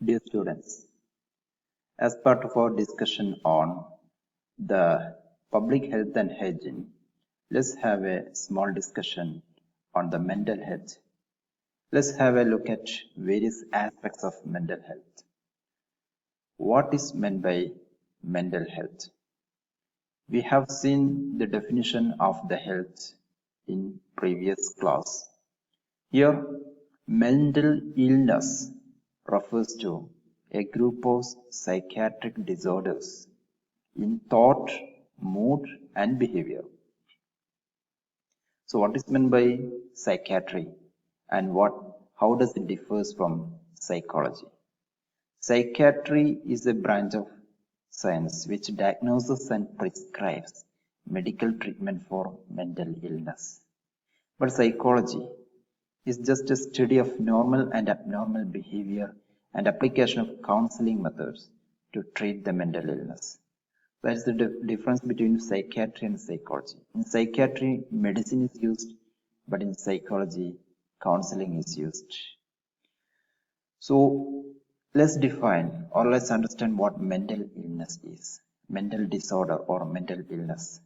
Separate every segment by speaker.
Speaker 1: Dear students, as part of our discussion on the public health and hygiene, let's have a small discussion on the mental health. Let's have a look at various aspects of mental health. What is meant by mental health? We have seen the definition of the health in previous class. Here, mental illness refers to a group of psychiatric disorders in thought, mood, and behavior. So, what is meant by psychiatry, and how does it differ from psychology? Psychiatry is a branch of science which diagnoses and prescribes medical treatment for mental illness. But psychology is just a study of normal and abnormal behavior and application of counseling methods to treat the mental illness. That is the difference between psychiatry and psychology. In psychiatry, medicine is used, but in psychology, counseling is used. So, let's define or let's understand what mental illness is. Mental disorder or mental illness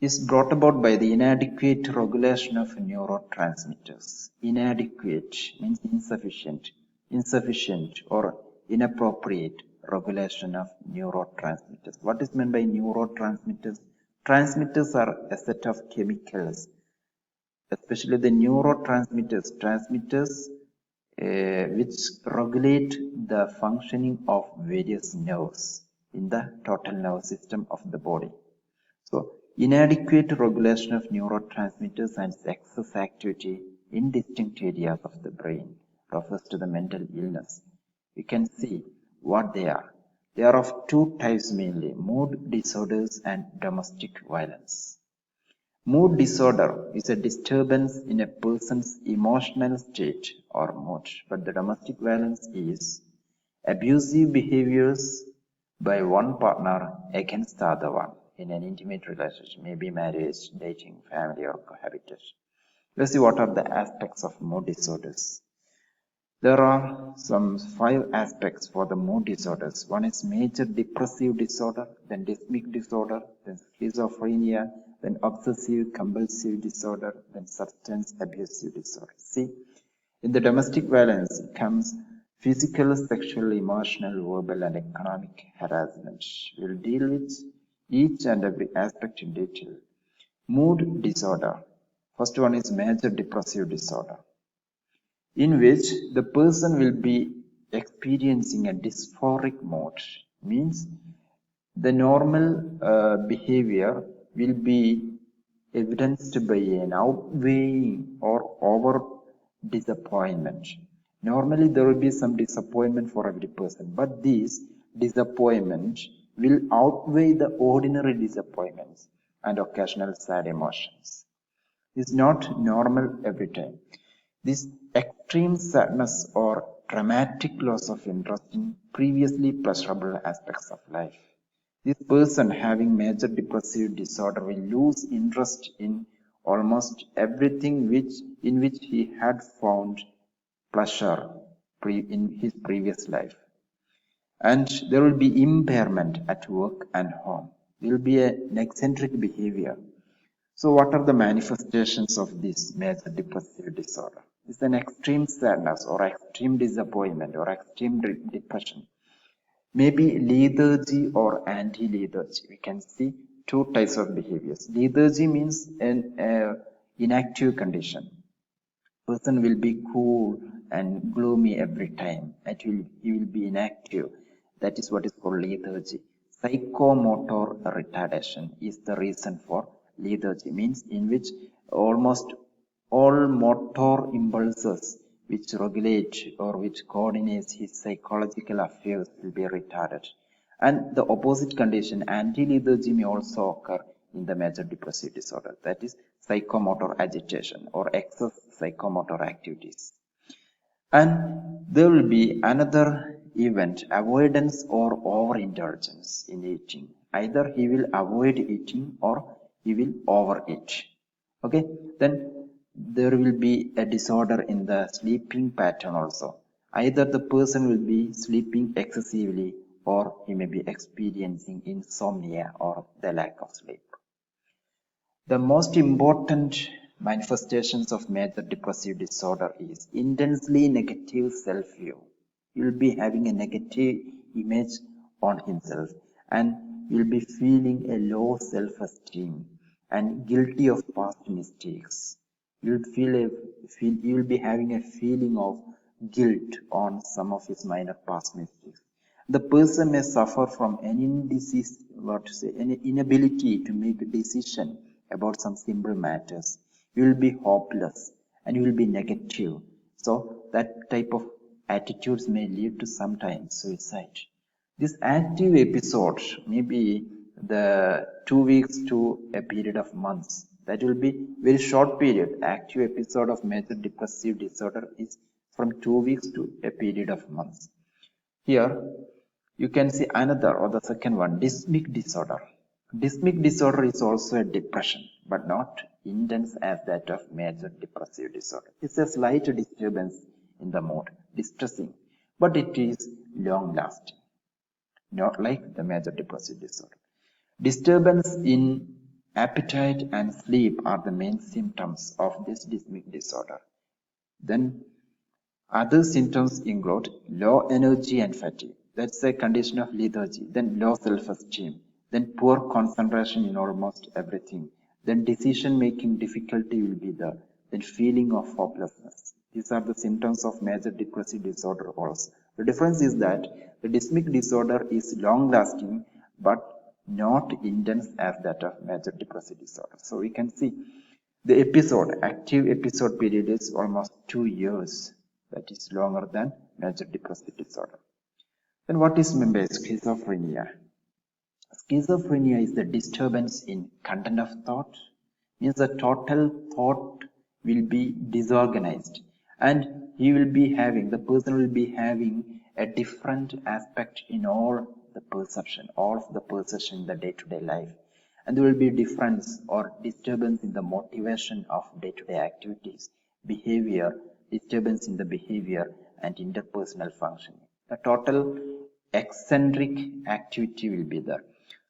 Speaker 1: is brought about by the inadequate regulation of neurotransmitters. Inadequate means insufficient or inappropriate regulation of neurotransmitters. What is meant by neurotransmitters? Transmitters are a set of chemicals, especially the neurotransmitters, which regulate the functioning of various nerves in the total nerve system of the body. So, inadequate regulation of neurotransmitters and excess activity in distinct areas of the brain refers to the mental illness. We can see what they are. They are of two types mainly, mood disorders and domestic violence. Mood disorder is a disturbance in a person's emotional state or mood, but the domestic violence is abusive behaviors by one partner against the other one in an intimate relationship, maybe marriage, dating, family, or cohabitation. Let's see what are the aspects of mood disorders. There are some 5 aspects for the mood disorders. One is major depressive disorder, then Dysthymic disorder, then schizophrenia, then obsessive compulsive disorder, then substance abusive disorder. See, in the domestic violence comes physical, sexual, emotional, verbal, and economic harassment. We'll deal with each and every aspect in detail. Mood disorder. First one is major depressive disorder, in which the person will be experiencing a dysphoric mood. Means the normal behavior will be evidenced by an outweighing or over disappointment. Normally there will be some disappointment for every person, but this disappointment will outweigh the ordinary disappointments and occasional sad emotions. It's not normal every time. This extreme sadness or dramatic loss of interest in previously pleasurable aspects of life. This person having major depressive disorder will lose interest in almost everything in which he had found pleasure in his previous life. And there will be impairment at work and home. There will be an eccentric behavior. So what are the manifestations of this major depressive disorder? It's an extreme sadness or extreme disappointment or extreme depression. Maybe lethargy or anti-lethargy. We can see 2 types of behaviors. Lethargy means an inactive condition. Person will be cool and gloomy every time. He will be inactive. That is what is called lethargy. Psychomotor retardation is the reason for lethargy, means in which almost all motor impulses which regulate or which coordinates his psychological affairs will be retarded. And the opposite condition, anti-lethargy, may also occur in the major depressive disorder. That is psychomotor agitation or excess psychomotor activities. And there will be another event, avoidance or overindulgence in eating. Either he will avoid eating or he will overeat. Okay, then there will be a disorder in the sleeping pattern also. Either the person will be sleeping excessively or he may be experiencing insomnia or the lack of sleep. The most important manifestations of major depressive disorder is intensely negative self-view. He will be having a negative image on himself and will be feeling a low self-esteem and guilty of past mistakes. You will be having a feeling of guilt on some of his minor past mistakes. The person may suffer from any inability to make a decision about some simple matters. You will be hopeless and you will be negative. So that type of attitudes may lead to sometimes suicide. This active episode may be the 2 weeks to a period of months. That will be very short period. Active episode of major depressive disorder is from 2 weeks to a period of months. Here you can see another or the second one, Dysthymic disorder. Dysthymic disorder is also a depression, but not intense as that of major depressive disorder. It's a slight disturbance in the mood, distressing, but it is long lasting, not like the major depressive disorder. Disturbance in appetite and sleep are the main symptoms of this dysthymic disorder. Then other symptoms include low energy and fatigue. That's a condition of lethargy. Then low self-esteem. Then poor concentration in almost everything. Then decision-making difficulty will be there. Then feeling of hopelessness. These are the symptoms of major depressive disorder also. The difference is that the dysthymic disorder is long-lasting but not intense as that of major depressive disorder. So we can see the active episode period is almost 2 years. That is longer than major depressive disorder. Then what is meant by schizophrenia? Schizophrenia is the disturbance in content of thought, means the total thought will be disorganized and the person will be having a different aspect in all of the perception in the day-to-day life. And there will be difference or disturbance in the motivation of day-to-day activities, behavior, disturbance in the behavior and interpersonal functioning. The total eccentric activity will be there.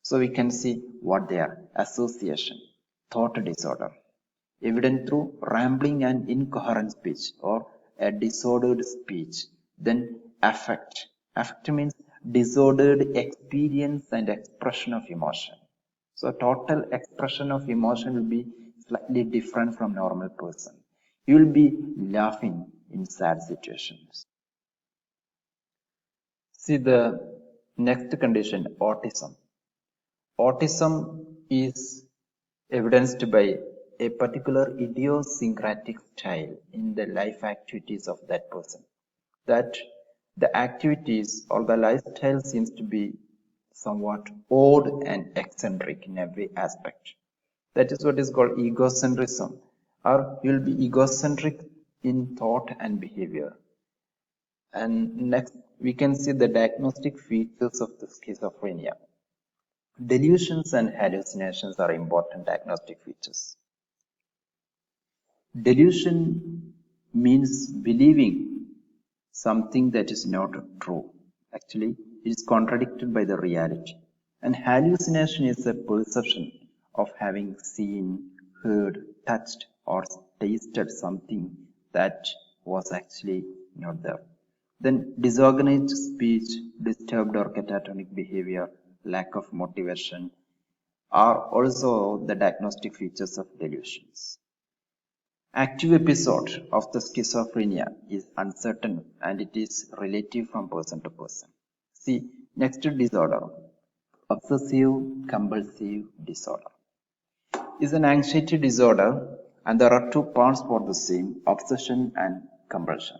Speaker 1: So we can see what they are. Association, thought disorder, evident through rambling and incoherent speech or a disordered speech. Then affect. Affect means disordered experience and expression of emotion. So total expression of emotion will be slightly different from normal person. You will be laughing in sad situations. See the next condition, autism. Autism is evidenced by a particular idiosyncratic style in the life activities of that person. That the activities or the lifestyle seems to be somewhat odd and eccentric in every aspect. That is what is called egocentrism, or you will be egocentric in thought and behavior. And next, we can see the diagnostic features of the schizophrenia. Delusions and hallucinations are important diagnostic features. Delusion means believing something that is not true. Actually, it is contradicted by the reality. And hallucination is a perception of having seen, heard, touched, or tasted something that was actually not there. Then disorganized speech, disturbed or catatonic behavior, lack of motivation are also the diagnostic features of delusions. Active episode of the schizophrenia is uncertain and it is relative from person to person. See, next disorder, obsessive compulsive disorder, is an anxiety disorder and there are two parts for the same, obsession and compulsion.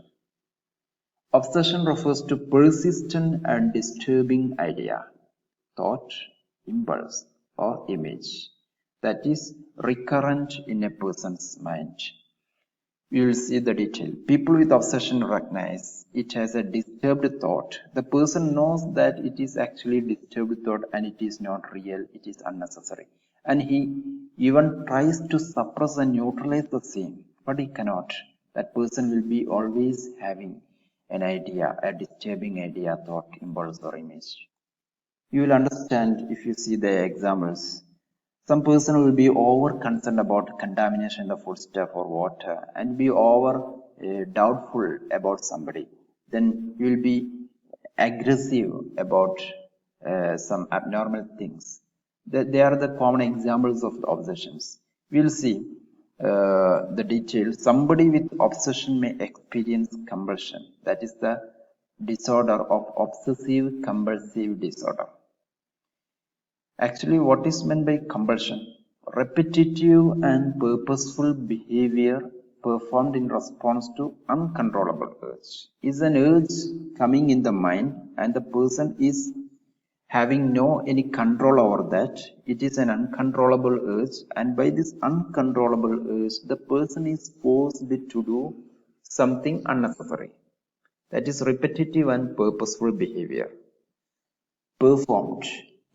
Speaker 1: Obsession refers to persistent and disturbing idea, thought, impulse, or image that is recurrent in a person's mind. We will see the detail. People with obsession recognize it as a disturbed thought. The person knows that it is actually disturbed thought and it is not real, it is unnecessary. And he even tries to suppress and neutralize the same, but he cannot. That person will be always having an idea, a disturbing idea, thought, impulse, or image. You will understand if you see the examples. Some person will be over concerned about contamination in the foodstuff or water and be over doubtful about somebody. Then you will be aggressive about some abnormal things. They are the common examples of the obsessions. We will see the details. Somebody with obsession may experience compulsion. That is the disorder of obsessive compulsive disorder. Actually, what is meant by compulsion? Repetitive and purposeful behavior performed in response to uncontrollable urge. Is an urge coming in the mind and the person is having no any control over that. It is an uncontrollable urge, and by this uncontrollable urge, the person is forced to do something unnecessary. That is repetitive and purposeful behavior performed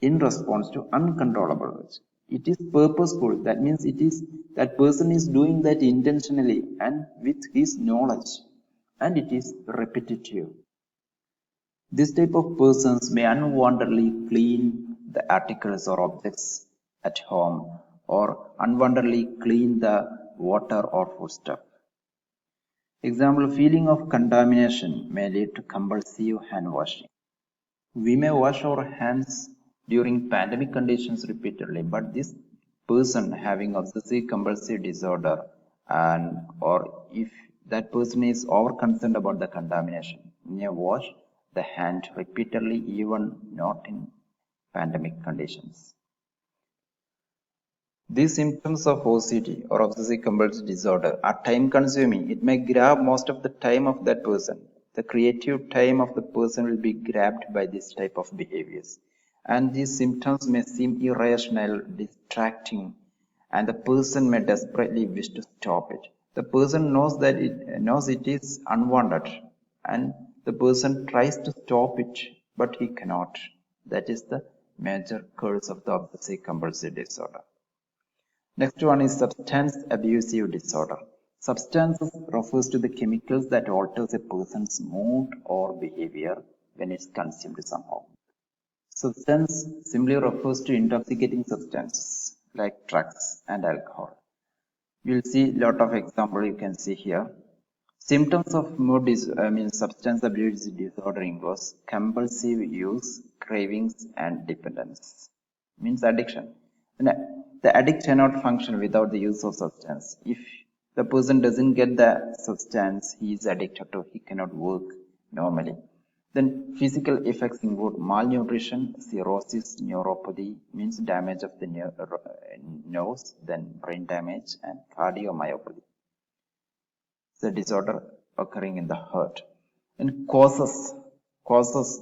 Speaker 1: in response to uncontrollable urge. It is purposeful. That means it is that person is doing that intentionally and with his knowledge, and it is repetitive. This type of persons may unwantedly clean the articles or objects at home or unwantedly clean the water or foodstuff. Example, feeling of contamination may lead to compulsive hand washing. We may wash our hands during pandemic conditions repeatedly, but this person having obsessive compulsive disorder and or if that person is over concerned about the contamination, may wash the hand repeatedly even not in pandemic conditions. These symptoms of OCD or obsessive compulsive disorder are time consuming. It may grab most of the time of that person. The creative time of the person will be grabbed by this type of behaviors. And these symptoms may seem irrational, distracting, and the person may desperately wish to stop it. The person knows that it is unwanted, and the person tries to stop it, but he cannot. That is the major curse of the obsessive compulsive disorder. Next one is substance abusive disorder. Substances refers to the chemicals that alters a person's mood or behavior when it's consumed somehow. Substance simply refers to intoxicating substances like drugs and alcohol. You'll see a lot of examples you can see here. Symptoms of substance abuse disorder includes compulsive use, cravings, and dependence. Means addiction. The addict cannot function without the use of substance. If the person doesn't get the substance he is addicted to, he cannot work normally. Then physical effects include malnutrition, cirrhosis, neuropathy, means damage of the nose, then brain damage, and cardiomyopathy. It's a disorder occurring in the heart. And causes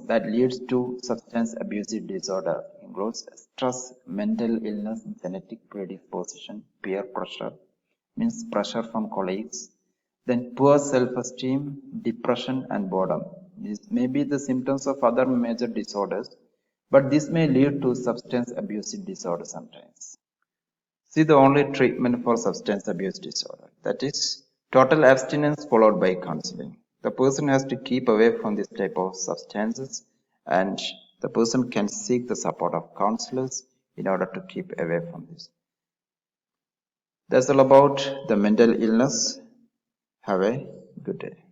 Speaker 1: that leads to substance abusive disorder includes stress, mental illness, genetic predisposition, peer pressure, means pressure from colleagues, then poor self-esteem, depression, and boredom. These may be the symptoms of other major disorders, but this may lead to substance abusive disorder sometimes. See the only treatment for substance abuse disorder, that is total abstinence followed by counseling. The person has to keep away from this type of substances, and the person can seek the support of counselors in order to keep away from this. That's all about the mental illness. Have a good day.